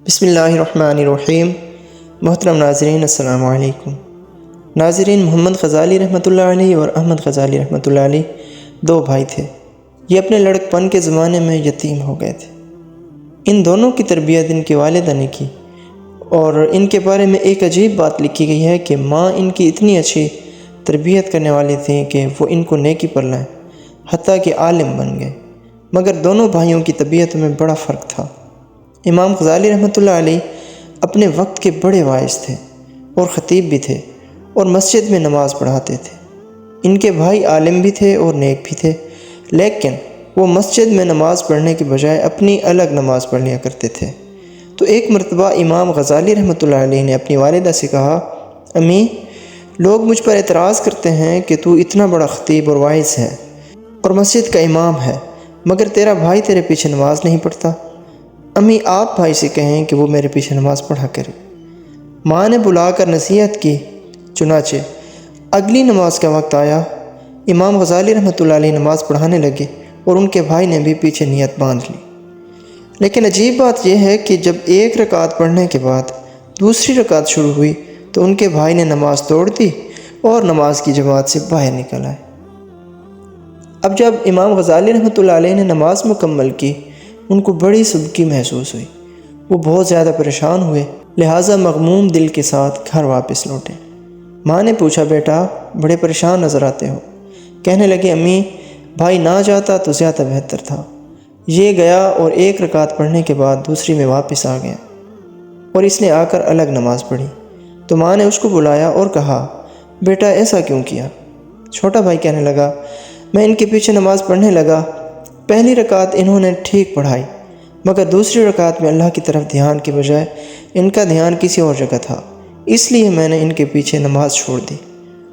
بسم اللہ الرحمن الرحیم۔ محترم ناظرین السلام علیکم۔ ناظرین، محمد غزالی رحمۃ اللہ علیہ اور احمد غزالی رحمۃ اللہ علیہ دو بھائی تھے۔ یہ اپنے لڑکپن کے زمانے میں یتیم ہو گئے تھے۔ ان دونوں کی تربیت ان کی والدہ نے کی، اور ان کے بارے میں ایک عجیب بات لکھی گئی ہے کہ ماں ان کی اتنی اچھی تربیت کرنے والی تھیں کہ وہ ان کو نیکی پر لائیں، حتیٰ کہ عالم بن گئے۔ مگر دونوں بھائیوں کی طبیعت میں بڑا فرق تھا۔ امام غزالی رحمۃ اللہ علیہ اپنے وقت کے بڑے واعظ تھے اور خطیب بھی تھے، اور مسجد میں نماز پڑھاتے تھے۔ ان کے بھائی عالم بھی تھے اور نیک بھی تھے، لیکن وہ مسجد میں نماز پڑھنے کے بجائے اپنی الگ نماز پڑھ لیا کرتے تھے۔ تو ایک مرتبہ امام غزالی رحمۃ اللہ علیہ نے اپنی والدہ سے کہا، امی، لوگ مجھ پر اعتراض کرتے ہیں کہ تو اتنا بڑا خطیب اور واعظ ہے اور مسجد کا امام ہے، مگر تیرا بھائی تیرے پیچھے نماز نہیں پڑھتا۔ امی، آپ بھائی سے کہیں کہ وہ میرے پیچھے نماز پڑھا کرے۔ ماں نے بلا کر نصیحت کی۔ چنانچہ اگلی نماز کا وقت آیا۔ امام غزالی رحمۃ اللہ علیہ نماز پڑھانے لگے اور ان کے بھائی نے بھی پیچھے نیت باندھ لی۔ لیکن عجیب بات یہ ہے کہ جب ایک رکعت پڑھنے کے بعد دوسری رکعت شروع ہوئی تو ان کے بھائی نے نماز توڑ دی اور نماز کی جماعت سے باہر نکل آئے۔ اب جب امام غزالی رحمۃ اللہ علیہ نے نماز مکمل کی، ان کو بڑی سبکی محسوس ہوئی۔ وہ بہت زیادہ پریشان ہوئے، لہٰذا مغموم دل کے ساتھ گھر واپس لوٹے۔ ماں نے پوچھا، بیٹا، بڑے پریشان نظر آتے ہو؟ کہنے لگے، امی، بھائی نہ جاتا تو زیادہ بہتر تھا۔ یہ گیا اور ایک رکعت پڑھنے کے بعد دوسری میں واپس آ گیا، اور اس نے آ کر الگ نماز پڑھی۔ تو ماں نے اس کو بلایا اور کہا، بیٹا، ایسا کیوں کیا؟ چھوٹا بھائی کہنے لگا، میں ان کے پیچھے نماز پڑھنے لگا۔ پہلی رکعت انہوں نے ٹھیک پڑھائی، مگر دوسری رکعت میں اللہ کی طرف دھیان کے بجائے ان کا دھیان کسی اور جگہ تھا، اس لیے میں نے ان کے پیچھے نماز چھوڑ دی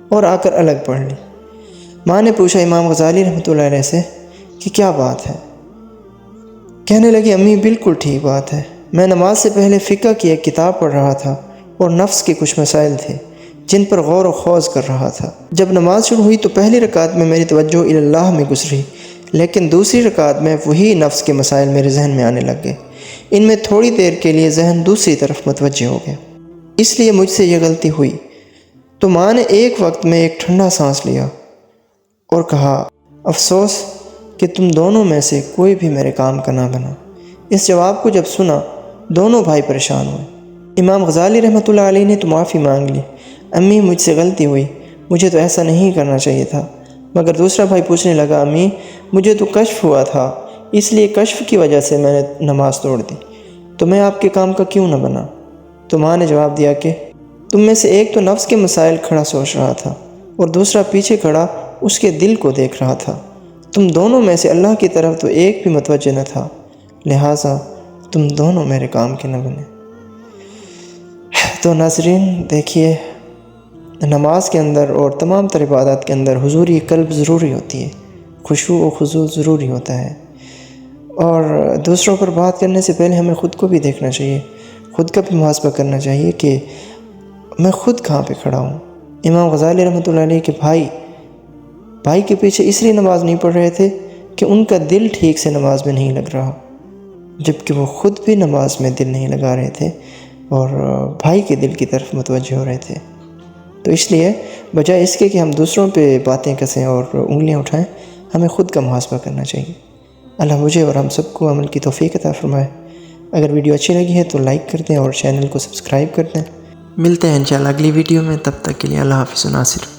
اور آ کر الگ پڑھ لی۔ ماں نے پوچھا امام غزالی رحمۃ اللہ علیہ سے کہ کیا بات ہے؟ کہنے لگے، امی، بالکل ٹھیک بات ہے۔ میں نماز سے پہلے فقہ کی ایک کتاب پڑھ رہا تھا اور نفس کے کچھ مسائل تھے جن پر غور و خوض کر رہا تھا۔ جب نماز شروع ہوئی تو پہلی رکعت میں میری توجہ اللہ میں گزری، لیکن دوسری رکعت میں وہی نفس کے مسائل میرے ذہن میں آنے لگ گئے۔ ان میں تھوڑی دیر کے لیے ذہن دوسری طرف متوجہ ہو گیا، اس لیے مجھ سے یہ غلطی ہوئی۔ تو ماں نے ایک وقت میں ایک ٹھنڈا سانس لیا اور کہا، افسوس کہ تم دونوں میں سے کوئی بھی میرے کام کا نہ بنا۔ اس جواب کو جب سنا، دونوں بھائی پریشان ہوئے۔ امام غزالی رحمۃ اللہ علیہ نے تو معافی مانگ لی، امی، مجھ سے غلطی ہوئی، مجھے تو ایسا نہیں کرنا چاہیے تھا۔ مگر دوسرا بھائی پوچھنے لگا، امی، مجھے تو کشف ہوا تھا، اس لیے کشف کی وجہ سے میں نے نماز توڑ دی، تو میں آپ کے کام کا کیوں نہ بنا؟ تو ماں نے جواب دیا کہ تم میں سے ایک تو نفس کے مسائل کھڑا سوچ رہا تھا اور دوسرا پیچھے کھڑا اس کے دل کو دیکھ رہا تھا۔ تم دونوں میں سے اللہ کی طرف تو ایک بھی متوجہ نہ تھا، لہٰذا تم دونوں میرے کام کے نہ بنے۔ تو ناظرین، دیکھیے، نماز کے اندر اور تمام تر عبادات کے اندر حضوری قلب ضروری ہوتی ہے، خشوع و خضوع ضروری ہوتا ہے، اور دوسروں پر بات کرنے سے پہلے ہمیں خود کو بھی دیکھنا چاہیے، خود کا بھی محاسبہ کرنا چاہیے کہ میں خود کہاں پہ کھڑا ہوں۔ امام غزالی رحمۃ اللہ علیہ کے بھائی کے پیچھے اس لیے نماز نہیں پڑھ رہے تھے کہ ان کا دل ٹھیک سے نماز میں نہیں لگ رہا، جبکہ وہ خود بھی نماز میں دل نہیں لگا رہے تھے اور بھائی کے دل کی طرف متوجہ ہو رہے تھے۔ تو اس لیے بجائے اس کے کہ ہم دوسروں پہ باتیں کسیں اور انگلیاں اٹھائیں، ہمیں خود کا محاسبہ کرنا چاہیے۔ اللہ مجھے اور ہم سب کو عمل کی توفیق عطا فرمائے۔ اگر ویڈیو اچھی لگی ہے تو لائک کر دیں اور چینل کو سبسکرائب کر دیں۔ ملتے ہیں انشاءاللہ اگلی ویڈیو میں، تب تک کے لیے اللہ حافظ و ناصر۔